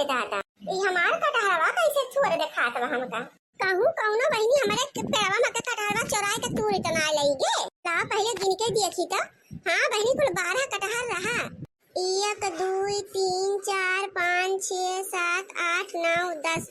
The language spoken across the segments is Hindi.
अरे दादा ई हमार कटहरवा कैसे छोड़ दे खात बा हमका कहूं कौनो बहनी हमरे पेड़वा में के कटहरवा चोराए के तूर इतना लईगे ला पहले गिन के देखी त हां बहनी कुल 12 कटहर रहा 1 2 3 4 5 6 7 8 9 10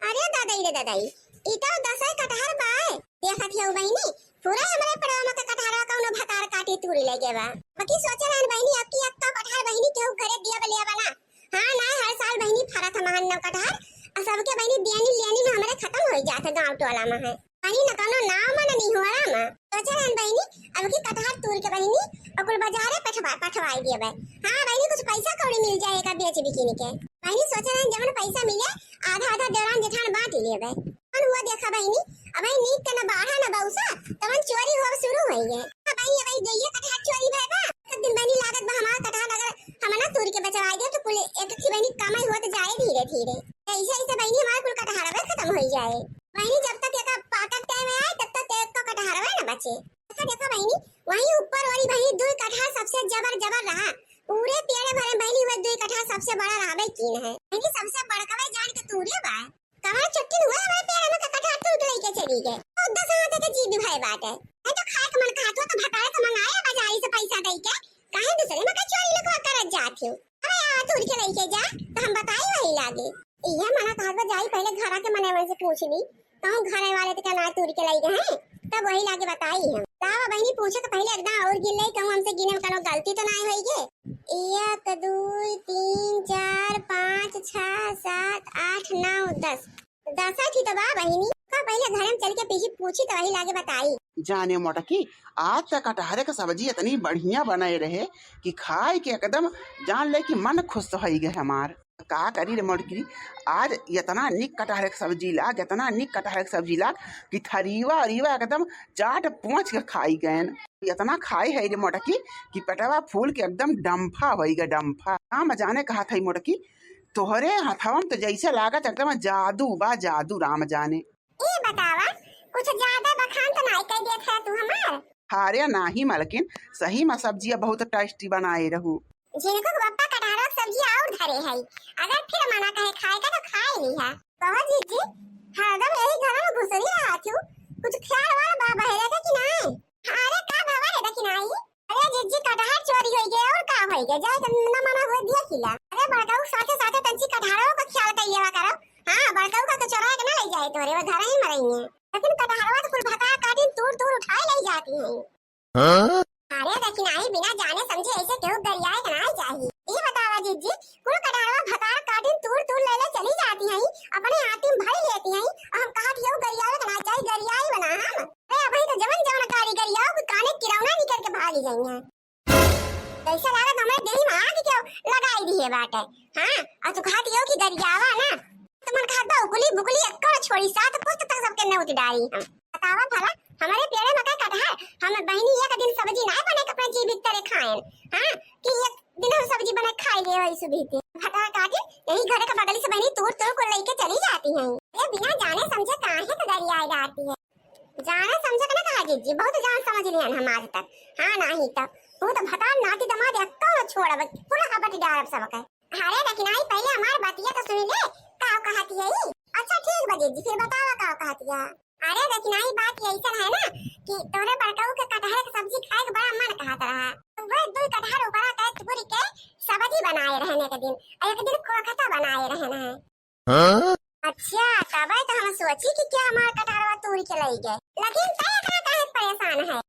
अरे दादाई रे दादाई ई तो 10 कटहर बा देखत हो बहनी पूरा हमरे पेड़वा में के कटहरवा कौनो भतार काटी तूरी लगे बा बाकी सोचे रहन बहनी अब की अक्का कटहर बहनी केहू घरे दिया बलिया बना हां ना हर साल बहनी फरत हमान न कटहर और सबके बहनी देनी लेनी में हमरे खत्म हो जात गांव टोला में है बहनी न कोनो नाम मन नहीं हो रहा में सोचे रहन बहनी अब की कटहर तूर के बहनी और कुल बाजारे पठवाई दिए बे हां बहनी कुछ पैसा कौड़ी मिल जाएगा बेच बिकिनी के बहनी सोचे रहन जवन पैसा मिले आधा आधा देवरान जेठान बांट लिए बे और हुआ देखा बहनी अब नीक के न बाढ़ा न बौसा तवन चोरी हो शुरू होई है बहनी अब गइया कटहर चोरी भय बा दिन बहनी लागत बा हमार कटहर अगर हम ना तूर के बचवाई दे तो कुल एक की बहनी कमाई होत जाए धीरे धीरे ऐसे ऐसे बहनी हमार कुल कटहरवा खत्म हो जाए बहनी जब तक एक पाकत टाइम आए तब तक एक को कटहरवा न बचे देखा बहनी वहीं ऊपर वाली बहनी दो कटहर सबसे जबर रहा पूरे पेड़ भरे बहनी हुए दो कटहर सबसे बड़ा रहबे कीन है बहनी सबसे बड़का जान के तूरे बा कमर चट्टी हुए हमारे पेड़ में कटहर तूर लेके चली गए तो 10 हाथ के जी भी भाई बात है तो खाए के मन खातो तो भटाए तो मंगाए बाजारी से पैसा दे के काहे दूसरे में चोरी लखवा करत जात हो अरे आ तूर के लेके जा तो हम बताई वही लागे ये मना कहत जाई पहले घरा के मने से पूछ ली कहूं घरे वाले तो ना तूर के लेके हैं तब वही लागे बताई हम लावा बहनी पूछे तो पहले एकदम और गिन ले कहूं हमसे गिने में कोनो गलती तो नहीं होई गे 1 2 3 4 5 6 7 8 9 10 10 थी तो बा बहनी का पहले घर में चल के पीछे पूछी तो वही लागे बताई जाने मोटकी आज तक कटहरे का सब्जी इतनी बढ़िया बनाए रहे कि खाए के एकदम जान ले कि मन खुश हो गए हमार का करी रे मोटकी आज इतना निक कटहरे का सब्जी लाग इतना निक कटहरे का सब्जी लाग कि थरीवा अरीवा एकदम चाट पूछ के खाई गए इतना खाई है रे मोटकी कि पेटवा फूल के एकदम डम्फा हो गए डम्फा राम जाने कहा था मोटकी तोहरे हथवा तो जैसे लागत एकदम जादू बा जादू राम जाने ये बतावा कुछ ज्यादा बखान तो नहीं कह देत है तू हमार हारे नहीं मालकिन सही में सब्जियां बहुत टेस्टी बनाए रहू जिनको बप्पा कटहरा सब्जी और धरे है अगर फिर मना कहे खाए का तो खाए नहीं है बाबा जी हरदम यही घर में घुसरी रहा थू कुछ ख्याल वाला बाबा है का कि नहीं अरे का बाबा है कि नहीं अरे जीजी कटहर चोरी हो गए और का हो गए जाए न मना हुए दिया खिला अरे बड़काऊ साथे साथे तंची कटहरों का ख्याल कर लेवा करो हां बड़काऊ का तो चोरा के ना ले जाए तोरे वो घर ही मरेंगे लेकिन कटहरवा तो कुल भका काटी दूर उठाई ले जाती है हां अरे लेकिन आई बिना जाने समझे ऐसे क्यों गरियाए ना चाहिए ये बतावा जीजी कुल कटहरवा भका काटी दूर ले चली जाती हैं अपने हाथी में भर लेती हैं और हम कहा कि गरियाए ना चाहिए गरियाई बना हम अरे अभी तो जवन कारीगर याओ कि काने किरौना निकल के भाग जाएंगे कैसा लगा हमारे दिल में आग क्यों लगाई दी है बात है हां और तू खाती हो कि गरियावा ना तुमन खाता बुकुली अक्कड़ छोड़ी साथ पुस्त तक सबके न उठ डाली हम बतावा भला हमारे पेड़े में का कटहर हम बहनी एक दिन सब्जी ना बने के अपने जीवित तरह खाएं हां कि एक दिन हम सब्जी बना खाई ले वही सुबह भटा काटी यही घर के बगल से बहनी तोड़ को लेके चली जाती हैं ये बिना जाने समझे काहे तो गरियाई जाती है जाने समझे के ना कहा जी बहुत जान समझ लियन हम आज तक हां नहीं तो वो तो भटा नाती दमाद अक्कड़ छोड़ब पूरा हबट डालब सबके अरे लेकिन आई पहले हमार बातिया तो सुन ले का कहती है अच्छा ठीक बजे जी फिर बतावा का कहती है अरे लेकिन आई बात ऐसा है ना कि तोरे बड़काऊ के कटहर की सब्जी खाए के बड़ा मन कहत रहा तो वो दो कटहर ऊपर का पूरी के सब्जी बनाए रहने के दिन एक दिन कोखता बनाए रहना है हां अच्छा तब तो हम सोची कि क्या हमारा कटहरवा तोड़ के ले गए लेकिन तय इतना काहे परेशान है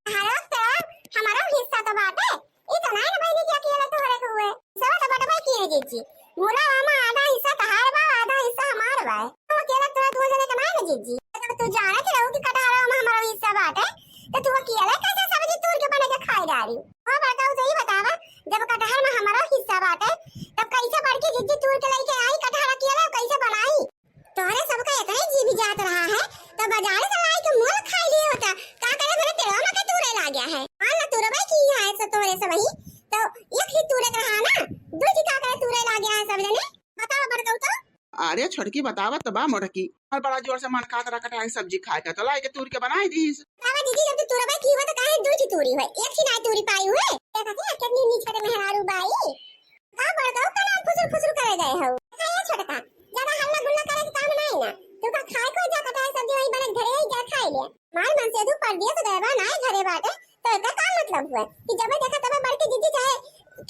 हमारा हिस्सा तो बात है इतना ना बहनी क्या अकेला तोड़े के हुए सब तो बटवा की है जी मोला मामा आधा हिस्सा कहार बा आधा हिस्सा हमार बा तो अकेला तोड़ा दो जने कमाए ना जीजी तू जाने के रहो कि कटहरा में हमारा हिस्सा बाटे तो तू अकेला कैसे सब्जी तोड़ के बना के खाई डाली हां बताओ सही बतावा जब कटहर में हमारा हिस्सा बाटे तब कैसे बढ़ के जीजी तोड़ के लेके आई कटहर अकेला कैसे बनाई तोरे सबका इतना जी भी जात रहा है तो बाजार से लाई के मोल खाई लिए होता का करे मेरे पेड़वा में के तोड़े ला गया है हां ना तोड़बे की है से तोरे से वही तो एक ही तोड़े रहा ना दो जी का करे तोड़े ला गया है सब जने बताओ बड़काऊ तो अरे छोटकी बतावत बा मोटकी और बड़ा जोर से मन खाता रहा कटहर सब्जी खाए का तो लाई के तूर के बनाई दीस बाबा दीदी जब तू तोड़बे की हो तो काहे दो जी तोड़ी है एक ही नहीं तोड़ी पाई हुए देखा कितनी नीच के मेहरारू बाई का बड़काऊ का नाम फुसुर फुसुर करे गए हो ये छोटका हुआ कि जब देखा तब बड़की जीजी चाहे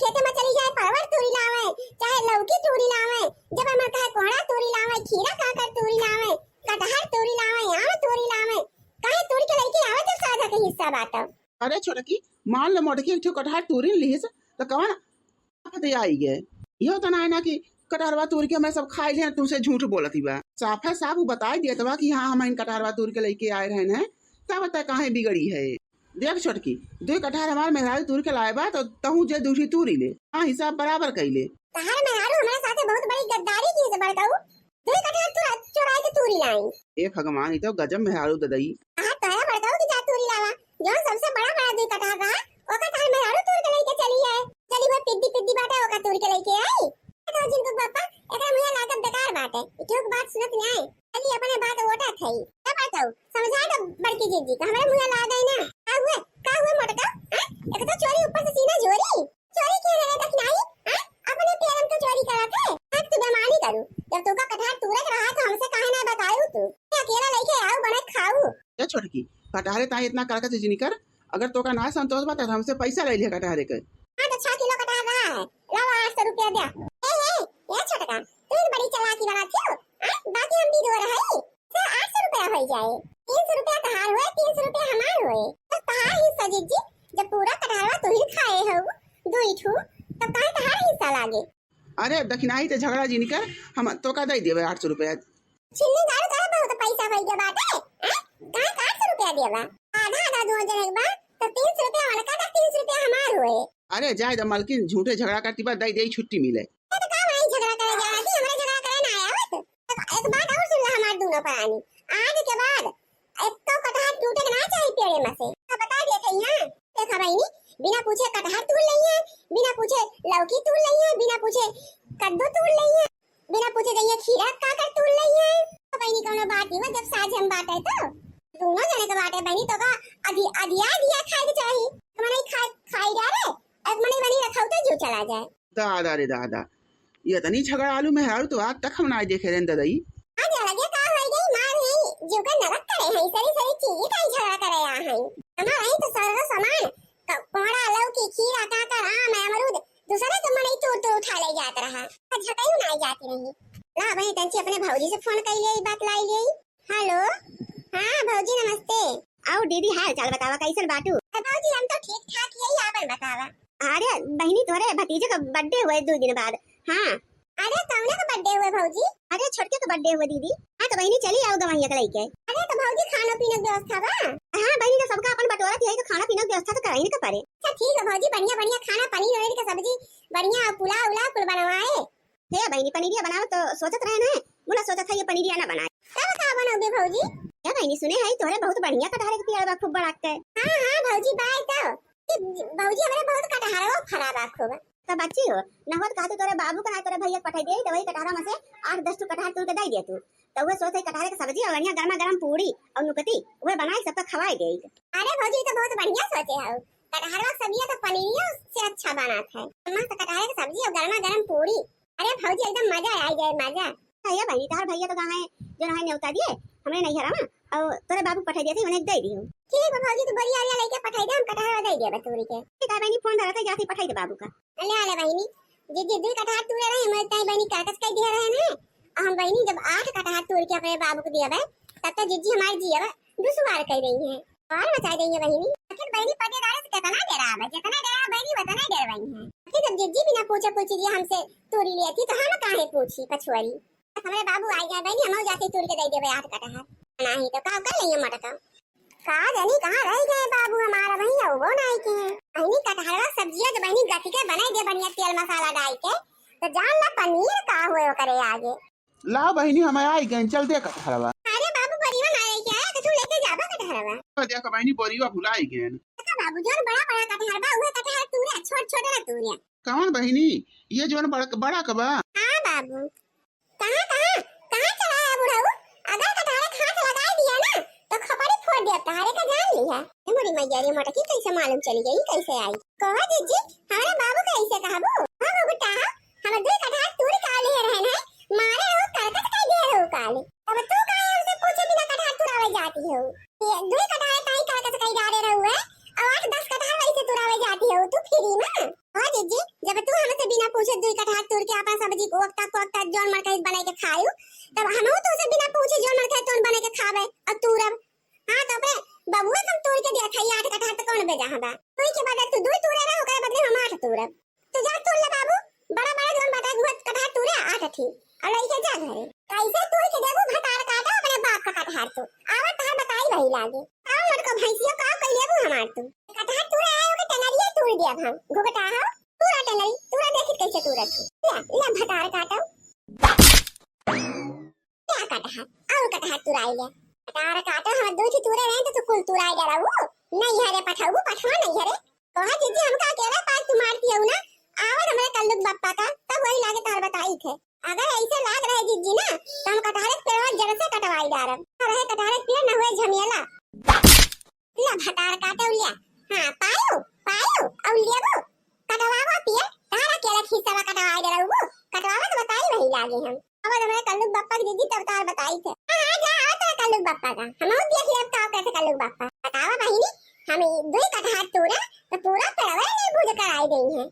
खेते में चली जाए परवर तोड़ी लावे, चाहे लौकी तोड़ी लावे, जब हम कहे कोहड़ा तोड़ी लावे, खीरा काकर तोड़ी लावे, कटहल तोड़ी लावे, आम तोड़ी लावे, काहे तोड़ के लेके आवे जब सादा के हिस्सा बाटा। अरे छोटकी मान लो मोटकी एक कटहर तोड़ी लीस तो कौन आफत आई गए। यो तो ना कि कटहरवा तोड़ के मैं सब खाई ले, तुमसे झूठ बोलती बा। साफ है साफ बता दिया था कि हाँ हम इन कटहरवा तोड़ के लेके आए रहे हैं, तब बता कहाँ बिगड़ी है। देख छोटकी दो कटहर हमारे मेहरारू तोड़ के लाए बा तो तहू जे दूसरी तोड़ी ले, हाँ हिसाब बराबर कर ले। तहार मेहरारू हमारे साथे बहुत बड़ी गद्दारी की से बड़काऊ, दो कटहर चुरा के तोड़ी लाई। ए भगवान, ये तो गजब मेहरारू ददई। हां तोरा बड़काऊ की जा तोड़ी लावा, जो सबसे बड़ा बड़ा दो कटहर रहा ओका तार मेहरारू तोड़ के लेके चली है, चली वो पिद्दी बाटा ओका तोड़ के लेके आई। तो जिनको पापा एकरा मुया लागत बेकार बात है, क्यों बात सुनत नहीं आए, खाली अपने बात ओटा थई। क्या बताऊं समझा दो बड़की जीजी का हमारे मुया ला गई ना। का हुए मोटका, एक तो चोरी ऊपर से सीना चोरी क्यों रे तक नहीं, अपने पेरम तो चोरी करा थे। आज तू बेमानी करू, जब तू का कटहर तूरत रहा तो हमसे काहे ना बतायू, तू अकेला लेके आओ बना खाऊ। ए छोटकी कटहरे ताई इतना करके से जिनी कर, अगर तो का ना संतोष बता तो हमसे पैसा ले लिया कटहरे के। हां तो 6 किलो कटहर रहा है, लाओ 800 रुपया दे। ए छोटका तू बड़ी चालाकी बनाती हो, बाकी हम भी दो रहे तो 800 रुपया हो जाए, 300 रुपया कहार हुए, 300 रुपया हमार हुए। तो तहार हिस्सा जीजी जब पूरा कटहरवा तू ही खाए हो दो ही ठू, तब काहे तहार हिस्सा लागे। अरे दखिनाई ते झगड़ा जिनी कर, हम तो का दे देबे 800 रुपया। छिन्नी गाड़ का बहुत पैसा भई के बाटे, काहे 800 रुपया देबा, आधा दो जने के बाद तो 300 रुपया वाला का 300 रुपया हमार हुए। अरे जाए द मालकिन झूठे झगड़ा करती बा दे छुट्टी मिले। तो का भाई झगड़ा करे जा रही, हमरा झगड़ा करे ना आवत। तो एक बात और सुन ले हमार दोनों प्राणी, आज के बाद एक तो कटहर टूटे ना चाहिए पेड़े में से, बता दिए थे यहां देखा भाई नी, बिना पूछे कटहर तोड़ लइए, बिना पूछे लौकी तोड़ लइए, बिना पूछे कद्दू तोड़ लइए, बिना पूछे गइया खीरा काकर तोड़ लइए। तो भाई नी कोनो बात नहीं, जब साझ हम बाटे तो दोनों जने के बाटे बनी तो का अधिया दिया खाए के चाहिए, मने खाई जा रे अब मने बनी रखाऊ तो जो चला जाए। दादा रे दादा, ये तनी झगड़ा आलू में है तो आज तक हम ना देखे रे ददई। आज लगे का होई गई मार है जो का नरक करे है, सारी चीज का झगड़ा करे आ है। हमारा ही तो सारा सामान कोड़ा लौकी खीरा काकर आम अमरूद दूसरे तो मने तो उठा ले जात रहा, झकाई ना जाती रही। ला भाई तंची अपने भौजी से फोन कर ले, बात लाई ले। हेलो हां भौजी नमस्ते। आओ दीदी हाल चाल बतावा कैसन बाटू। भौजी हम तो ठीक ठाक ही है, आपन बतावा। अरे बहनी तोरे भतीजे का बर्थडे हुए 2 दिन बाद। हां अरे कौन का बर्थडे हुआ भौजी। अरे छोटके का बर्थडे हुआ दीदी। हां तो बहनी चली आओ दवाइयां के लेके। अरे तो भौजी खाना पीना की व्यवस्था बा। हां बहनी तो सबका अपन बटोरा थी तो खाना पीना की व्यवस्था तो कराई ना पड़े। अच्छा ठीक है भौजी, बढ़िया खाना पनीर वनीर की सब्जी बढ़िया पुलाव उला कुल बनवाए। हे बहनी पनीरिया बनाओ तो सोचत रहे ना, बोला सोचा था ये पनीरिया ना बनाए। तब का बनाओगे भौजी। क्या बहनी सुने है तोरे बहुत बढ़िया कटहर के पेड़ बा खूब बड़ा के। हां भौजी बाय तो भौजी हमरे बहुत कटहर वो खराब आ खूब। तब बच्ची हो नहवत कहते तोरे बाबू का ना तोरे भैया पठाई दे दवाई कटहरा में से 8-10 टू कटहर तू के दे दे तू, तो वो सोचे कटहर के सब्जी और बढ़िया गरमा पूरी और नुकती वो बनाए सबका खवाए दे। अरे भौजी तो बहुत बढ़िया सोचे हो, कटहर का सब्जी तो पनीरिया से अच्छा बनाता है, मस्त कटहर की सब्जी और गरम पूरी। अरे भौजी एकदम मजा आ जाए मजा। भैया भाई तार भैया तो गावे जो ना न्योता दिए हमरे नहीं हरा में और तोरे बाबू पठाई देते उन्हें दे दियो। ठीक है भौजी तू बढ़िया लेके पठाई दे, हम कटहर दे दे बतूरी के। ठीक है बहनी फोन धरता जाती पठाई दे बाबू का। ले आले बहनी जी दो कटहर तोड़ रहे हम ताई बहनी कागज कह दे रहे हैं, हम बहनी जब 8 कटहर तोड़ के अपने बाबू को दिया बे तब तक जीजी हमारी जी अब दुश्वार कह रही है और बचा देंगे बहनी। आखिर बहनी पटेदार से कितना दे रहा है, जितना दे रहा बहनी उतना दे रही है। आखिर जब जीजी बिना पूछे दिया हमसे तोड़ी ली थी तो हम काहे पूछी पछुआरी। हमारे बाबू आ जाए बहनी हम जाके तोड़ के दे देबे 8 कटहर, नहीं तो का कर लेंगे मटका। का जानी कहां रह गए बाबू हमारा भैया वो नहीं के। बहनी कटहर का सब्जी तो बहनी गति के बनाई दे बढ़िया तेल मसाला डाल के, तो जान ला पनीर का हुए करे आगे। ला बहनी हम आई गए चल दे कटहरवा। अरे बाबू परिवा ना क्या है कि तू लेके जाबा कटहरवा। तो देख बहनी बोरीवा भुलाई गए। का बाबू जोन बड़ा कटहर बा उहे कटहर तूरे छोट ना तूरे। कौन बहनी ये जोन बड़ा कबा। हां बाबू कहां चला है बुढ़ाऊ, अगर कटहर हाथ लगा दिया ना तो खपड़ी फोड़ दे कटहर का जान लिया। मोरी मैया रे मोटा की कैसे मालूम चली गई कैसे आई। कहा जीजी हमारे बाबू कैसे कहबो। हां बेटा हम दो कटहर तूरे का ले रहे हैं मारे हो करकट कह दे हो काले, अब तू काहे हमसे पूछे बिना कटहर तुरावे जाती हो। ये दो कटहर ताई करकट कह जा रहे हुए और 8-10 कटहर वैसे तुरावे दुई कटहर तोड़ के अपन सब्जी को वक्ता जोन मन कहीं बनाई के खायू तब हमहू तो से बिना पूछे जोन मन कहे तोन बना के खावे और तूरब हां तो अपने बबुआ तुम तोड़ के दिया खाई 8 कटहर तो कौन बेजा हबा कोई के बाद तू दुई तोड़े रहो करे बदले हम 8 तोड़ब तो जा तोड़ ले बाबू बड़ा बड़ा जोन बता गुत कटहर तोड़े 8 थी और लइके जा घरे कैसे तोड़ के देबू भतार काटा अपने बाप का कटहर तो आवत तहर बताई वही लागे आओ मत को भैंसिया का कह लेबू हमार तू कटहर तोड़े आयो के टंगरिया तोड़ दिया हम घुघटा हो पूरा टंगरी पूरा देखित कैसे तोड़त ले ले भतार काटो क्या कटहर और कटहर तुराई ले कटहर काटो हम दो थी तुरे रहे तो कुल तुराई डरा वो नहीं हरे पठाऊ पठवा नहीं हरे कहा जीजी हमका अकेला पास तू मारती हो ना आवत हमरे कल्लुक बाप्पा का तब वही लागे तार बताई थे अगर ऐसे लाग रहे जीजी ना तो हम कटहर के पेड़ जड़ से कटवाई डारब रहे कटहर के पेड़ न हुए झमेला ले भतार काटो लिया हां पायो पायो और लेबो कटवावा पिए तारा केला खीसवा कटवाई डरा वो कटवावा तो बताई वही लागे हम अब हमें कल्लुक बाप्पा की दीदी तब तार बताई थे हां जा आओ तो कल्लुक बाप्पा का हम और देख ले अब का कैसे कल्लुक बाप्पा बतावा बहिनी हम दो कटहर तोड़ा तो पूरा पेड़वा नहीं भूज कर आई गई है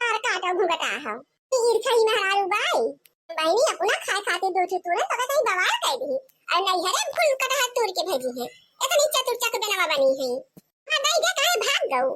तार काटो घुघटा हो ईर्षा ही महारारू बाई बहिनी अपना खाए खाते दो थी तोड़ा तो कहीं बवाल कर दी और नहीं हरे फुल कटहर तोड़ के भेजी है इतनी चतुर चक बनवा बनी है हां नहीं दे काहे भाग गऊ